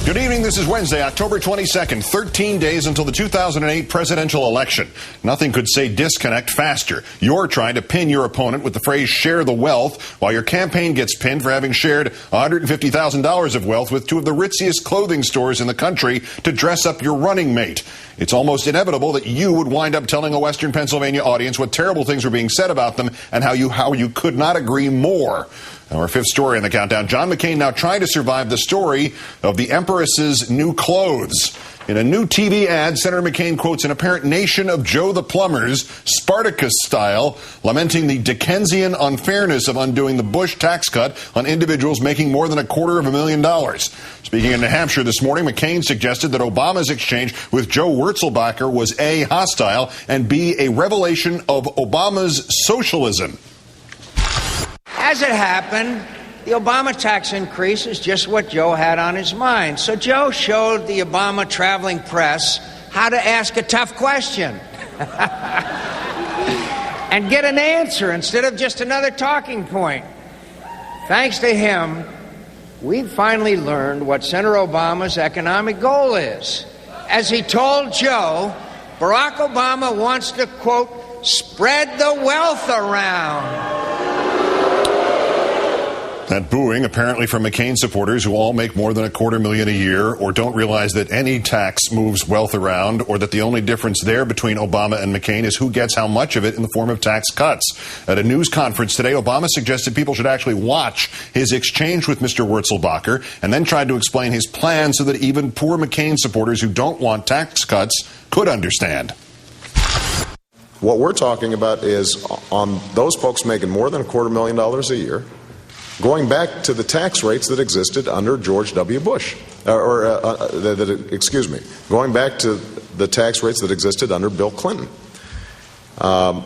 Good evening. This is Wednesday, October 22nd, 13 days until the 2008 presidential election. Nothing could say disconnect faster. You're trying to pin your opponent with the phrase share the wealth, while your campaign gets pinned for having shared $150,000 of wealth with two of the ritziest clothing stores in the country to dress up your running mate. It's almost inevitable that you would wind up telling a Western Pennsylvania audience what terrible things were being said about them and how you could not agree more. Our fifth story in the countdown, John McCain now trying to survive the story of the Empress's new clothes. In a new TV ad, Senator McCain quotes an apparent nation of Joe the Plumbers, Spartacus style, lamenting the Dickensian unfairness of undoing the Bush tax cut on individuals making more than $250,000. Speaking in New Hampshire this morning, McCain suggested that Obama's exchange with Joe Wurzelbacher was A, hostile, and B, a revelation of Obama's socialism. As it happened, the Obama tax increase is just what Joe had on his mind. So Joe showed the Obama traveling press how to ask a tough question and get an answer instead of just another talking point. Thanks to him, we've finally learned what Senator Obama's economic goal is. As he told Joe, Barack Obama wants to, quote, spread the wealth around. That booing apparently from McCain supporters who all make more than $250,000 a year or don't realize that any tax moves wealth around or that the only difference there between Obama and McCain is who gets how much of it in the form of tax cuts. At a news conference today, Obama suggested people should actually watch his exchange with Mr. Wurzelbacher and then tried to explain his plan so that even poor McCain supporters who don't want tax cuts could understand. What we're talking about is on those folks making more than $250,000 a year, going back to the tax rates that existed under George W. Bush, going back to the tax rates that existed under Bill Clinton. And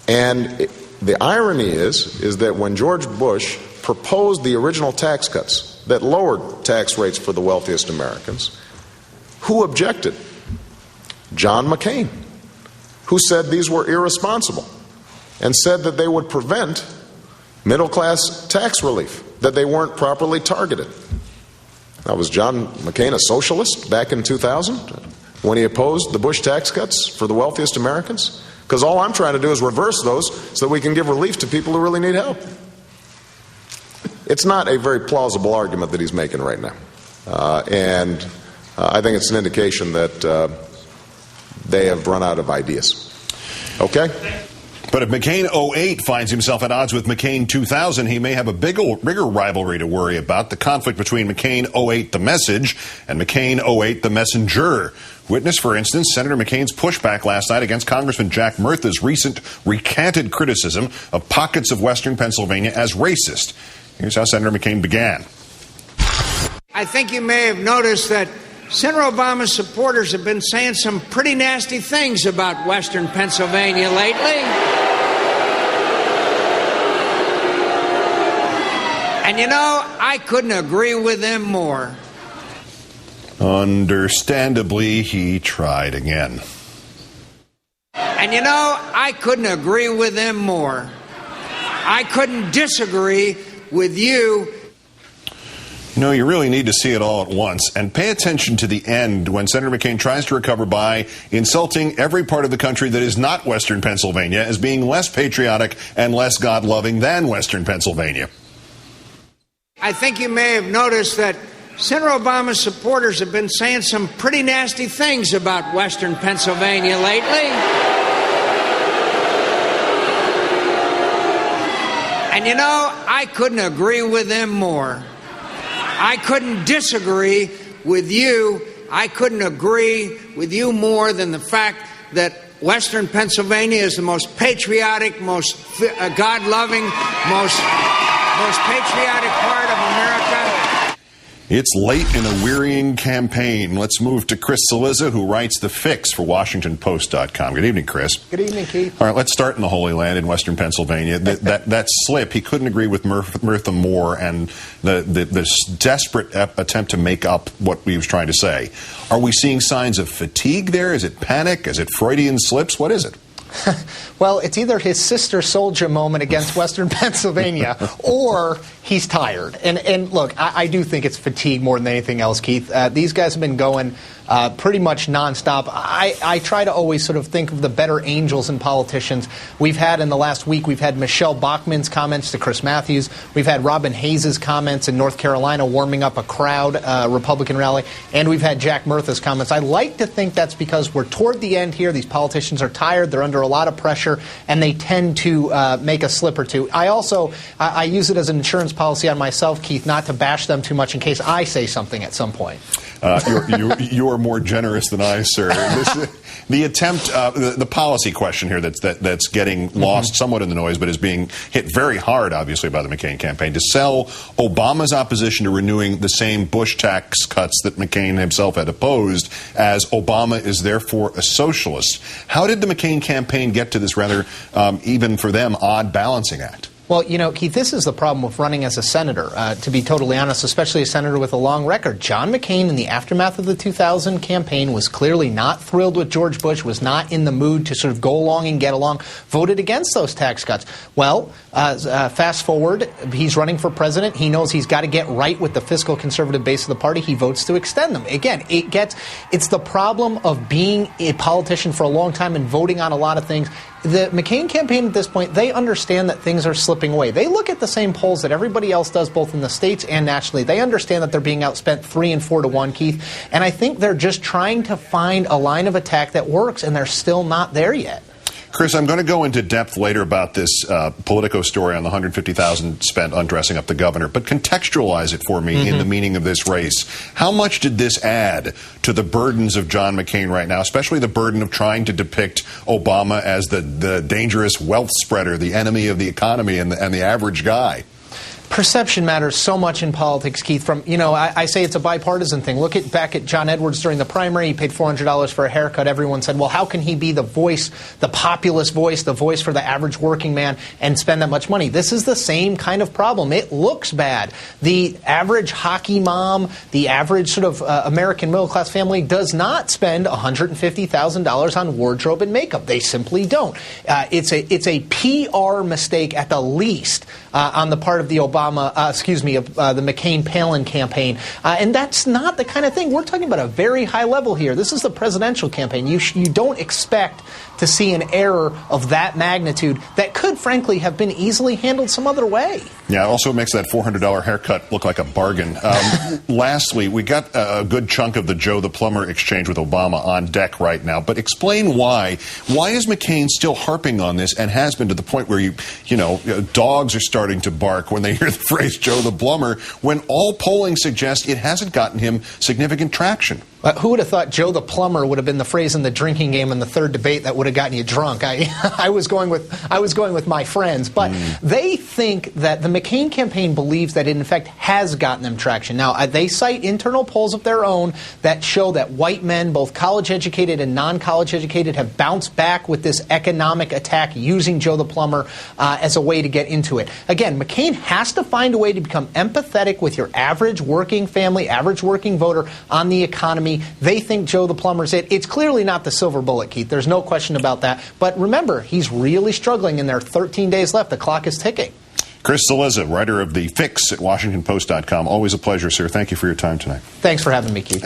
the irony is that when George Bush proposed the original tax cuts that lowered tax rates for the wealthiest Americans, who objected? John McCain, who said these were irresponsible and said that they would prevent middle-class tax relief, that they weren't properly targeted. Now, was John McCain a socialist back in 2000 when he opposed the Bush tax cuts for the wealthiest Americans? Because all I'm trying to do is reverse those so that we can give relief to people who really need help. It's not a very plausible argument that he's making right now. And I think it's an indication that they have run out of ideas. Okay? But if McCain 08 finds himself at odds with McCain 2000, he may have a bigger rivalry to worry about, the conflict between McCain 08 the message and McCain 08 the messenger. Witness, for instance, Senator McCain's pushback last night against Congressman Jack Murtha's recent recanted criticism of pockets of Western Pennsylvania as racist. Here's how Senator McCain began. I think you may have noticed that Senator Obama's supporters have been saying some pretty nasty things about Western Pennsylvania lately. And you know, I couldn't agree with them more. Understandably, he tried again. And you know, I couldn't agree with them more. I couldn't disagree with you. No, you really need to see it all at once and pay attention to the end when Senator McCain tries to recover by insulting every part of the country that is not Western Pennsylvania as being less patriotic and less God-loving than Western Pennsylvania. I think you may have noticed that Senator Obama's supporters have been saying some pretty nasty things about Western Pennsylvania lately. And you know, I couldn't agree with them more. I couldn't disagree with you. I couldn't agree with you more than the fact that Western Pennsylvania is the most patriotic, most God-loving, most patriotic part of America. It's late in a wearying campaign. Let's move to Chris Cillizza, who writes The Fix for WashingtonPost.com. Good evening, Chris. Good evening, Keith. All right, let's start in the Holy Land in Western Pennsylvania. That slip, he couldn't agree with Murtha more and this desperate attempt to make up what he was trying to say. Are we seeing signs of fatigue there? Is it panic? Is it Freudian slips? What is it? Well, it's either his sister soldier moment against Western Pennsylvania or he's tired. And look, I do think it's fatigue more than anything else, Keith. These guys have been going pretty much nonstop. I try to always sort of think of the better angels in politicians. We've had in the last week, we've had Michelle Bachmann's comments to Chris Mathews. We've had Robin Hayes' comments in North Carolina warming up a crowd, Republican rally. And we've had Jack Murtha's comments. I like to think that's because we're toward the end here. These politicians are tired. They're under a lot of pressure, and they tend to make a slip or two. I use it as an insurance policy on myself, Keith, not to bash them too much in case I say something at some point. You're more generous than I, sir. The attempt, the policy question here that's getting lost somewhat in the noise, but is being hit very hard, obviously, by the McCain campaign, to sell Obama's opposition to renewing the same Bush tax cuts that McCain himself had opposed as Obama is therefore a socialist. How did the McCain campaign get to this rather, even for them, odd balancing act? Well, you know, Keith, this is the problem with running as a senator, to be totally honest, especially a senator with a long record. John McCain, in the aftermath of the 2000 campaign, was clearly not thrilled with George Bush, was not in the mood to sort of go along and get along, voted against those tax cuts. Well, fast forward, he's running for president. He knows he's got to get right with the fiscal conservative base of the party. He votes to extend them. Again, it's the problem of being a politician for a long time and voting on a lot of things. The McCain campaign at this point, they understand that things are slipping away. They look at the same polls that everybody else does, both in the states and nationally. They understand that they're being outspent 3 and 4 to 1, Keith. And I think they're just trying to find a line of attack that works, and they're still not there yet. Chris, I'm going to go into depth later about this Politico story on the $150,000 spent on dressing up the governor, but contextualize it for me in the meaning of this race. How much did this add to the burdens of John McCain right now, especially the burden of trying to depict Obama as the dangerous wealth spreader, the enemy of the economy and the average guy? Perception matters so much in politics, Keith. I say it's a bipartisan thing. Look back at John Edwards during the primary. He paid $400 for a haircut. Everyone said, well, how can he be the voice, the populist voice, the voice for the average working man and spend that much money? This is the same kind of problem. It looks bad. The average hockey mom, the average sort of American middle-class family does not spend $150,000 on wardrobe and makeup. They simply don't. It's a PR mistake at the least on the part of the the McCain-Palin campaign. And that's not the kind of thing. We're talking about a very high level here. This is the presidential campaign. You don't expect to see an error of that magnitude that could, frankly, have been easily handled some other way. Yeah, it also makes that $400 haircut look like a bargain. Lastly, we got a good chunk of the Joe the Plumber exchange with Obama on deck right now. But explain why. Why is McCain still harping on this and has been to the point where, dogs are starting to bark when they hear the phrase Joe the Plumber, when all polling suggests it hasn't gotten him significant traction? Who would have thought Joe the Plumber would have been the phrase in the drinking game in the third debate that would have gotten you drunk? I was going with my friends, but they think that the McCain campaign believes that it in fact has gotten them traction. Now they cite internal polls of their own that show that white men, both college educated and non-college educated, have bounced back with this economic attack using Joe the Plumber as a way to get into it. Again, McCain has to find a way to become empathetic with your average working family, average working voter on the economy. They think Joe the Plumber's it. It's clearly not the silver bullet, Keith. There's no question about that. But remember, he's really struggling, and there are 13 days left. The clock is ticking. Chris Cillizza, writer of The Fix at WashingtonPost.com. Always a pleasure, sir. Thank you for your time tonight. Thanks for having me, Keith.